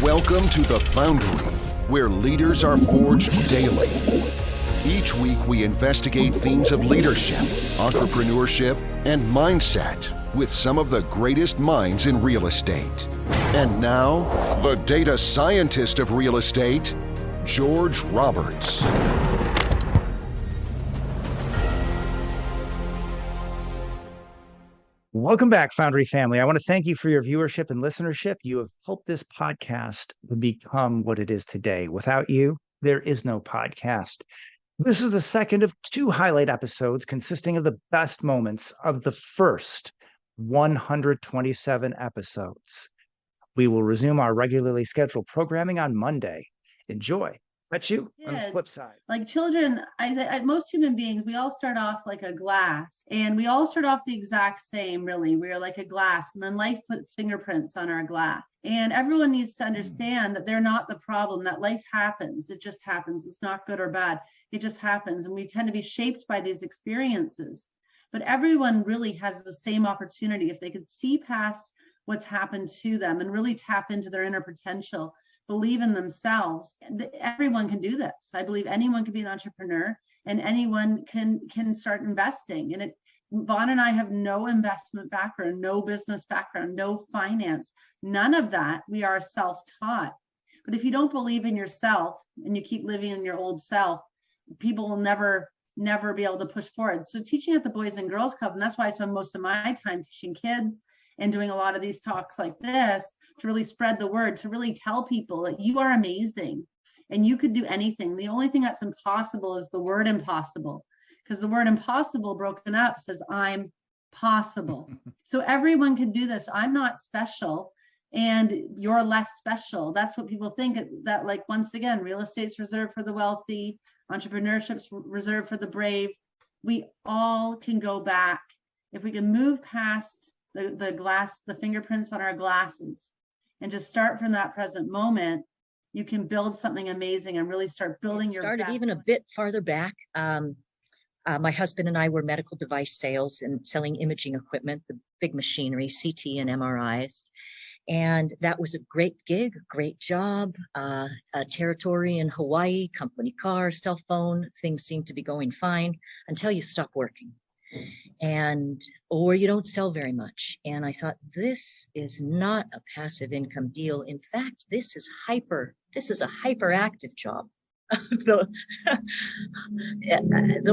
Welcome to the Foundery, where leaders are forged daily. Each week we investigate themes of leadership, entrepreneurship, and mindset with some of the greatest minds in real estate. And now, the data scientist of real estate, George Roberts. Welcome back, Foundery family. I want to thank you for your viewership and listenership. You have helped this podcast become what it is today. Without you, there is no podcast. This is the second of two highlight episodes consisting of the best moments of the first 127 episodes. We will resume our regularly scheduled programming on Monday. Enjoy. Catch you on the flip side. Like children, most human beings, we all start off like a glass, and we all start off the exact same, really. We're like a glass, and then life puts fingerprints on our glass. And everyone needs to understand that they're not the problem, that life happens. It just happens. It's not good or bad. It just happens. And we tend to be shaped by these experiences. But everyone really has the same opportunity if they could see past what's happened to them and really tap into their inner potential. Believe in themselves. Everyone can do this. I believe anyone can be an entrepreneur, and anyone can start investing. And Vaughn and I have no investment background, no business background, no finance, none of that. We are self-taught. But if you don't believe in yourself and you keep living in your old self, people will never be able to push forward. So teaching at the Boys and Girls Club, and that's why I spend most of my time teaching kids and doing a lot of these talks like this to really spread the word, to really tell people that you are amazing and you could do anything. The only thing that's impossible is the word impossible, because the word impossible broken up says I'm possible. So everyone can do this. I'm not special and you're less special. That's what people think, that like, once again, real estate's reserved for the wealthy, entrepreneurship's reserved for the brave. We all can go back. If we can move past the fingerprints on our glasses and just start from that present moment, you can build something amazing and really start building your best. Started even a bit farther back. My husband and I were medical device sales and selling imaging equipment, the big machinery, CT and MRIs. And that was a great gig, great job, a territory in Hawaii, company car, cell phone, things seemed to be going fine until you stop working. Or you don't sell very much. And I thought, this is not a passive income deal. In fact, this is a hyperactive job. The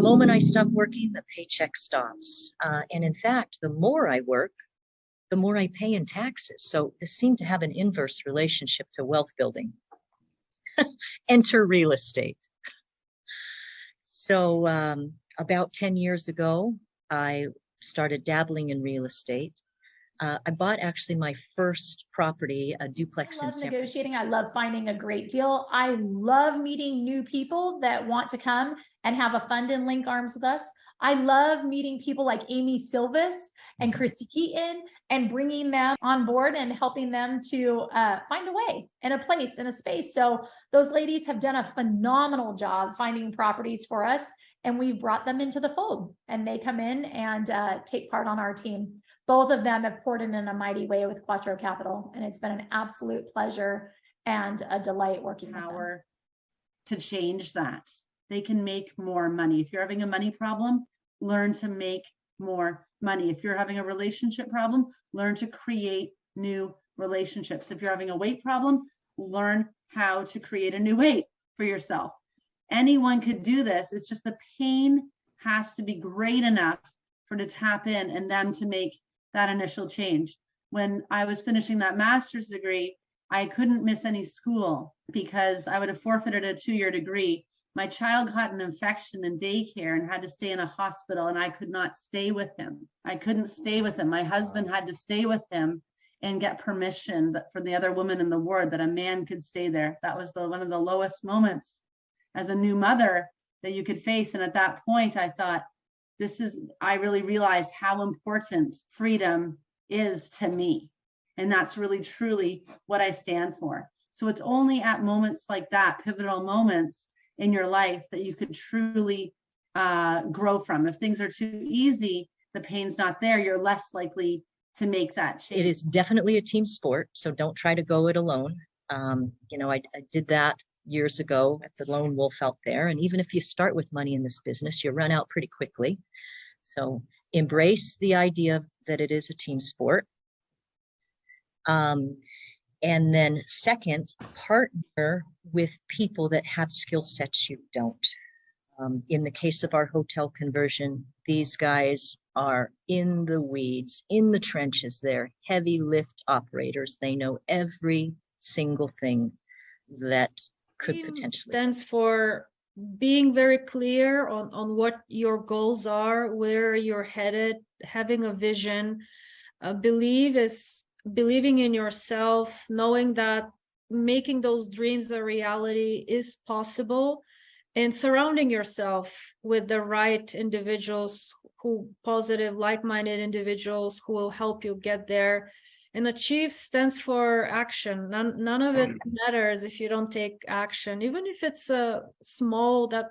moment I stop working, the paycheck stops. And in fact, the more I work, the more I pay in taxes. So this seemed to have an inverse relationship to wealth building. Enter real estate. So about 10 years ago, I started dabbling in real estate. I bought actually my first property, a duplex in San negotiating. Francisco. I love finding a great deal. I love meeting new people that want to come and have a fund and link arms with us. I love meeting people like 𝐂𝐚𝐿𝐸 and Christy Keaton and bringing them on board and helping them to find a way and a place and a space. So those ladies have done a phenomenal job finding properties for us, and we've brought them into the fold, and they come in and take part on our team. Both of them have poured in a mighty way with Quattro Capital, and it's been an absolute pleasure and a delight working with them. Power to change that. They can make more money. If you're having a money problem, learn to make more money. If you're having a relationship problem, learn to create new relationships. If you're having a weight problem, learn how to create a new weight for yourself. Anyone could do this. It's just the pain has to be great enough for to tap in and them to make that initial change. When I was finishing that master's degree, I couldn't miss any school because I would have forfeited a 2-year degree. My child got an infection in daycare and had to stay in a hospital, and I could not stay with him. I couldn't stay with him. My husband had to stay with him and get permission for the other woman in the ward that a man could stay there. That was one of the lowest moments as a new mother that you could face. And at that point, I thought, I really realized how important freedom is to me. And that's really, truly what I stand for. So it's only at moments like that, pivotal moments in your life, that you could truly grow from. If things are too easy, the pain's not there, you're less likely to make that change. It is definitely a team sport, so don't try to go it alone. I did that years ago at the lone wolf out there. And even if you start with money in this business, you run out pretty quickly. So embrace the idea that it is a team sport. And then second, partner with people that have skill sets you don't. In the case of our hotel conversion, these guys are in the weeds, in the trenches. They're heavy lift operators. They know every single thing that could potentially stands for being very clear on what your goals are, where you're headed, having a vision. Believing in yourself, knowing that making those dreams a reality is possible, and surrounding yourself with the right individuals, positive, like-minded individuals who will help you get there. And achieve stands for action. None of it matters if you don't take action, even if it's that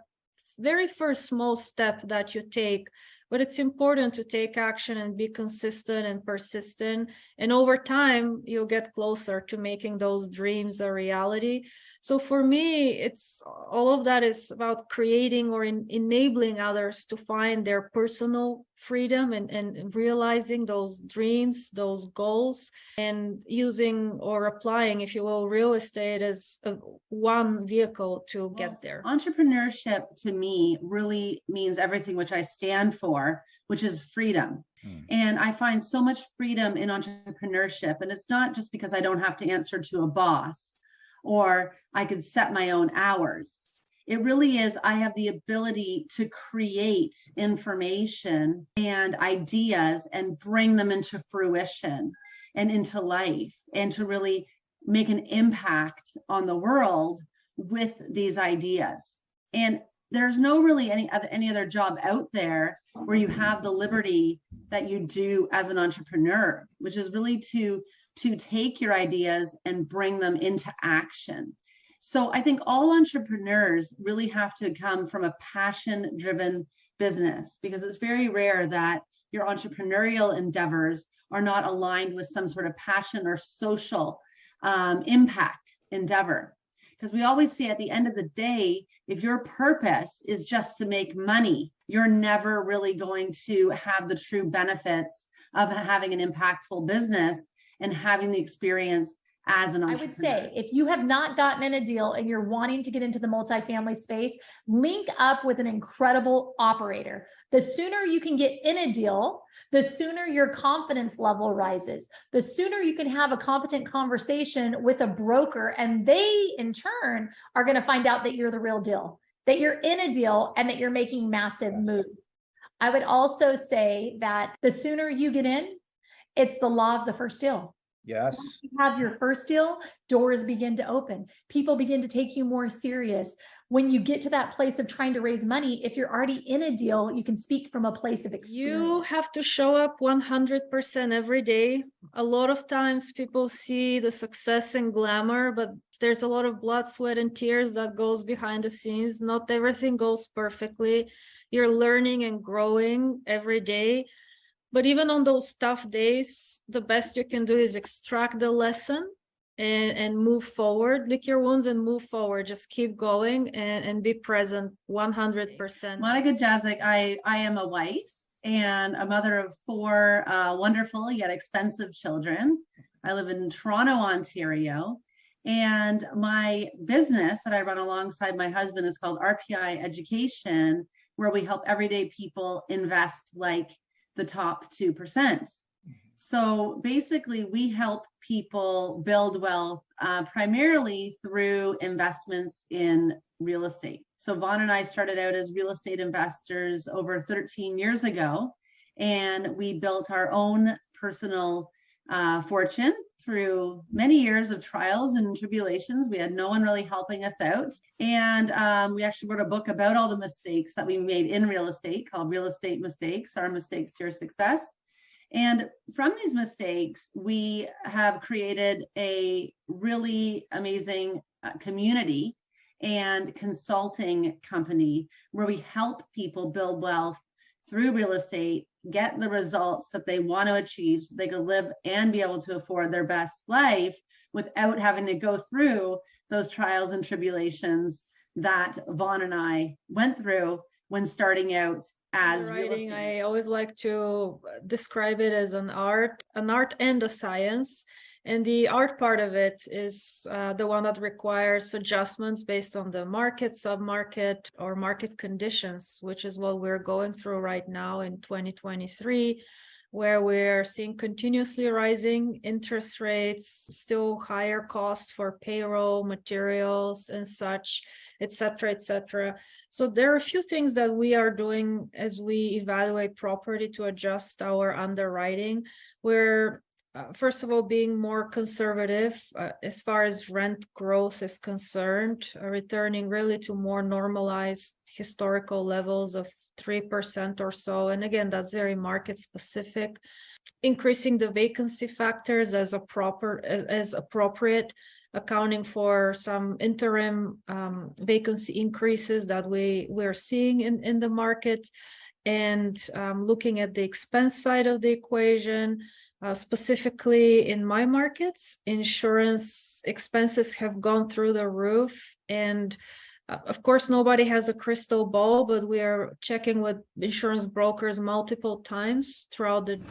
very first small step that you take. But it's important to take action and be consistent and persistent. And over time, you'll get closer to making those dreams a reality. So for me, it's all of that is about creating or enabling others to find their personal freedom and realizing those dreams, those goals, and using or applying, if you will, real estate as one vehicle to get there. Entrepreneurship to me really means everything which I stand for, which is freedom. And I find so much freedom in entrepreneurship. And it's not just because I don't have to answer to a boss or I could set my own hours. It really is, I have the ability to create information and ideas and bring them into fruition and into life, and to really make an impact on the world with these ideas. And there's no really any other job out there where you have the liberty that you do as an entrepreneur, which is really to take your ideas and bring them into action. So I think all entrepreneurs really have to come from a passion-driven business, because it's very rare that your entrepreneurial endeavors are not aligned with some sort of passion or social impact endeavor. Because we always say at the end of the day, if your purpose is just to make money, you're never really going to have the true benefits of having an impactful business and having the experience as an entrepreneur. I would say, if you have not gotten in a deal and you're wanting to get into the multifamily space, link up with an incredible operator. The sooner you can get in a deal, the sooner your confidence level rises. The sooner you can have a competent conversation with a broker, and they in turn are going to find out that you're the real deal, that you're in a deal, and that you're making massive moves. I would also say that the sooner you get in, it's the law of the first deal. Yes. Once you have your first deal, doors begin to open. People begin to take you more serious. When you get to that place of trying to raise money, if you're already in a deal, you can speak from a place of experience. You have to show up 100% every day. A lot of times people see the success and glamour, but there's a lot of blood, sweat, and tears that goes behind the scenes. Not everything goes perfectly. You're learning and growing every day. But even on those tough days, the best you can do is extract the lesson and move forward. Lick your wounds and move forward. Just keep going and be present 100%. Monica 𝐀𝐮𝐝, I am a wife and a mother of 4 wonderful yet expensive children. I live in Toronto, Ontario. And my business that I run alongside my husband is called RPI Education, where we help everyday people invest like the top 2%. So basically, we help people build wealth primarily through investments in real estate. So Vaughn and I started out as real estate investors over 13 years ago, and we built our own personal fortune through many years of trials and tribulations. We had no one really helping us out. And we actually wrote a book about all the mistakes that we made in real estate called Real Estate Mistakes, Our Mistakes, Your Success. And from these mistakes, we have created a really amazing community and consulting company where we help people build wealth through real estate get the results that they want to achieve so they can live and be able to afford their best life without having to go through those trials and tribulations that Vaughn and I went through when starting out as real Writing, estate. I always like to describe it as an art and a science. And the art part of it is the one that requires adjustments based on the market, sub-market, or market conditions, which is what we're going through right now in 2023, where we're seeing continuously rising interest rates, still higher costs for payroll, materials, and such, et cetera, et cetera. So there are a few things that we are doing as we evaluate property to adjust our underwriting. We're first of all, being more conservative as far as rent growth is concerned, returning really to more normalized historical levels of 3% or so. And again, that's very market specific. Increasing the vacancy factors as appropriate, accounting for some interim vacancy increases that we're seeing in the market, and looking at the expense side of the equation. Specifically in my markets, insurance expenses have gone through the roof. And of course, nobody has a crystal ball, but we are checking with insurance brokers multiple times throughout the